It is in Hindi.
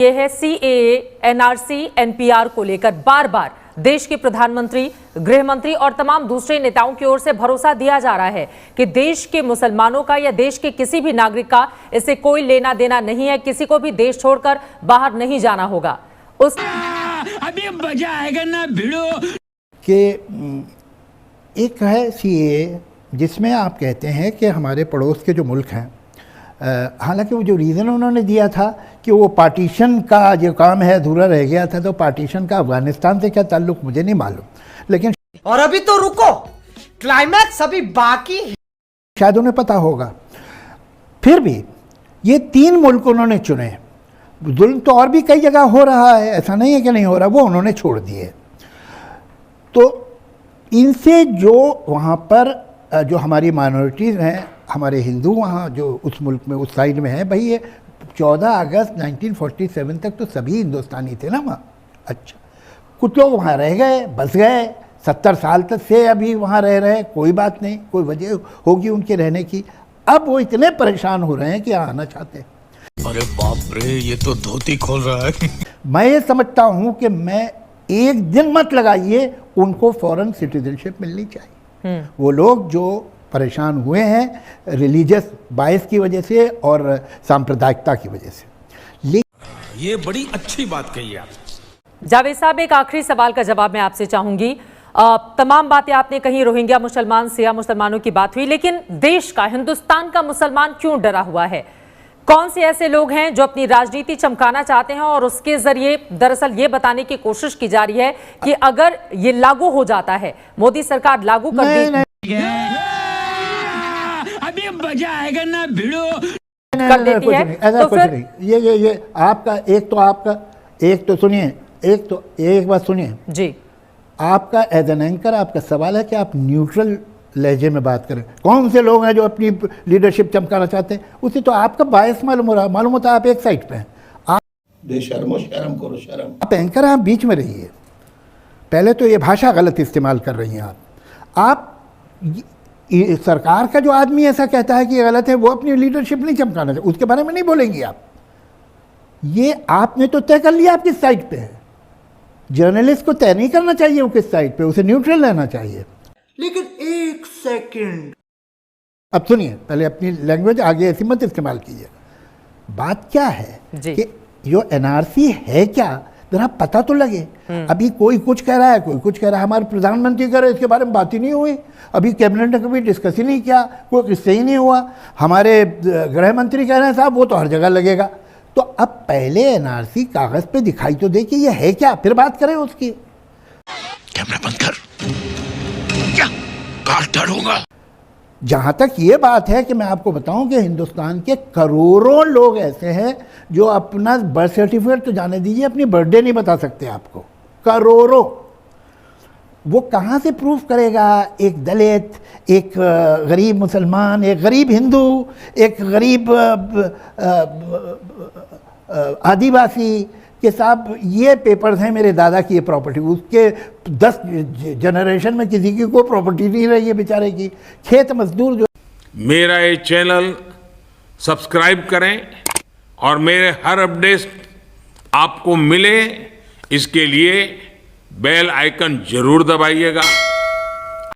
ये है सीएए, एनआरसी, एनपीआर को लेकर बार बार देश के प्रधानमंत्री, गृह मंत्री और तमाम दूसरे नेताओं की ओर से भरोसा दिया जा रहा है कि देश के मुसलमानों का या देश के किसी भी नागरिक का इससे कोई लेना देना नहीं है, किसी को भी देश छोड़कर बाहर नहीं जाना होगा। उस अभी मजा आएगा ना भिड़ो कि एक है सीएए जिसमें आप कहते हैं कि हमारे पड़ोस के जो मुल्क हैं, हालांकि वो जो रीज़न उन्होंने दिया था कि वो पार्टीशन का जो काम है अधूरा रह गया था, तो पार्टीशन का अफगानिस्तान से क्या ताल्लुक मुझे नहीं मालूम, लेकिन और अभी तो रुको, क्लाइमैक्स अभी बाकी है। शायद उन्हें पता होगा। फिर भी ये 3 मुल्क उन्होंने चुने। जुल्म तो और भी कई जगह हो रहा है, ऐसा नहीं है कि नहीं हो रहा, वो उन्होंने छोड़ दिए। तो इनसे जो वहाँ पर जो हमारी माइनॉरिटीज़ हैं, हमारे हिंदू वहाँ जो उस मुल्क में उस साइड में हैं, भाई ये 14 अगस्त 1947 तक तो सभी हिंदुस्तानी थे ना वहाँ। अच्छा, कुछ लोग वहाँ रह गए, बस गए, 70 साल तक से अभी वहाँ रह रहे, कोई बात नहीं, कोई वजह होगी उनके रहने की। अब वो इतने परेशान हो रहे हैं कि आना चाहते हैं। अरे बाप रे, ये तो धोती खोल रहा है। मैं ये समझता हूँ कि मैं एक दिन मत लगाइए, उनको फौरन सिटीजनशिप मिलनी चाहिए। वो लोग जो परेशान हुए हैं रिलीजियस बायस की वजह से और सांप्रदायिकता की वजह से। ये बड़ी अच्छी बात कही आप। जावेद साहब, एक आखिरी सवाल का जवाब मैं आपसे चाहूंगी। तमाम बातें आपने कही, रोहिंग्या मुसलमान, सिया मुसलमानों की बात हुई, लेकिन देश का, हिंदुस्तान का मुसलमान क्यों डरा हुआ है? कौन से ऐसे लोग हैं जो अपनी राजनीति चमकाना चाहते हैं और उसके जरिए दरअसल ये बताने की कोशिश की जा रही है कि अगर ये लागू हो जाता है, मोदी सरकार लागू कर दी, अभी मजा आएगा ना भिड़ो कर देती है, ऐसा तो कुछ फिर नहीं। ये आपका एक तो सुनिए, एक बात सुनिए जी, आपका एज एन एंकर आपका सवाल है कि आप न्यूट्रल लहजे में बात करें। कौन से लोग हैं जो अपनी लीडरशिप चमकाना चाहते हैं? उसी तो आपका बायस मालूम होता है, आप एक साइड पे हैं। आप बेशर्मो, शर्म करो, शर्म। आप एंकर हैं, आप बीच में रहिए। पहले तो ये भाषा गलत इस्तेमाल कर रही हैं आप सरकार का जो आदमी ऐसा कहता है कि ये गलत है, वो अपनी लीडरशिप नहीं चमकाना चाहिए, उसके बारे में नहीं बोलेंगी आप। ये आपने तो तय कर लिया आप किस साइड पे है। जर्नलिस्ट को तय नहीं करना चाहिए वो किस साइड पे, उसे न्यूट्रल रहना चाहिए। लेकिन एक सेकंड, अब सुनिए, पहले अपनी लैंग्वेज आगे ऐसी मत इस्तेमाल कीजिए। बात क्या है कि जो एनआरसी है क्या, जरा पता तो लगे। अभी कोई कुछ कह रहा है, कोई कुछ कह रहा है। हमारे प्रधानमंत्री कह रहे हैं, इसके बारे में बात ही नहीं हुई, अभी कैबिनेट ने कभी डिस्कस ही नहीं किया, कोई किससे ही नहीं हुआ। हमारे गृह मंत्री कह रहे हैं साहब वो तो हर जगह लगेगा। तो अब पहले एनआरसी कागज पे दिखाई तो दे कि ये है क्या, फिर बात करें उसकी। कैमरा बंद कर, क्या काट डालूंगा। जहाँ तक ये बात है कि मैं आपको बताऊं कि हिंदुस्तान के करोड़ों लोग ऐसे हैं जो अपना बर्थ सर्टिफिकेट तो जाने दीजिए, अपनी बर्थडे नहीं बता सकते आपको। करोड़ों। वो कहाँ से प्रूफ करेगा? एक दलित, एक गरीब मुसलमान, एक गरीब हिंदू, एक गरीब आदिवासी के साहब ये पेपर्स हैं मेरे दादा की ये प्रॉपर्टी, उसके 10 जनरेशन में किसी की कोई प्रॉपर्टी नहीं रही है बेचारे की। खेत मजदूर जो। मेरा ये चैनल सब्सक्राइब करें और मेरे हर अपडेट आपको मिले, इसके लिए बेल आइकन जरूर दबाइएगा।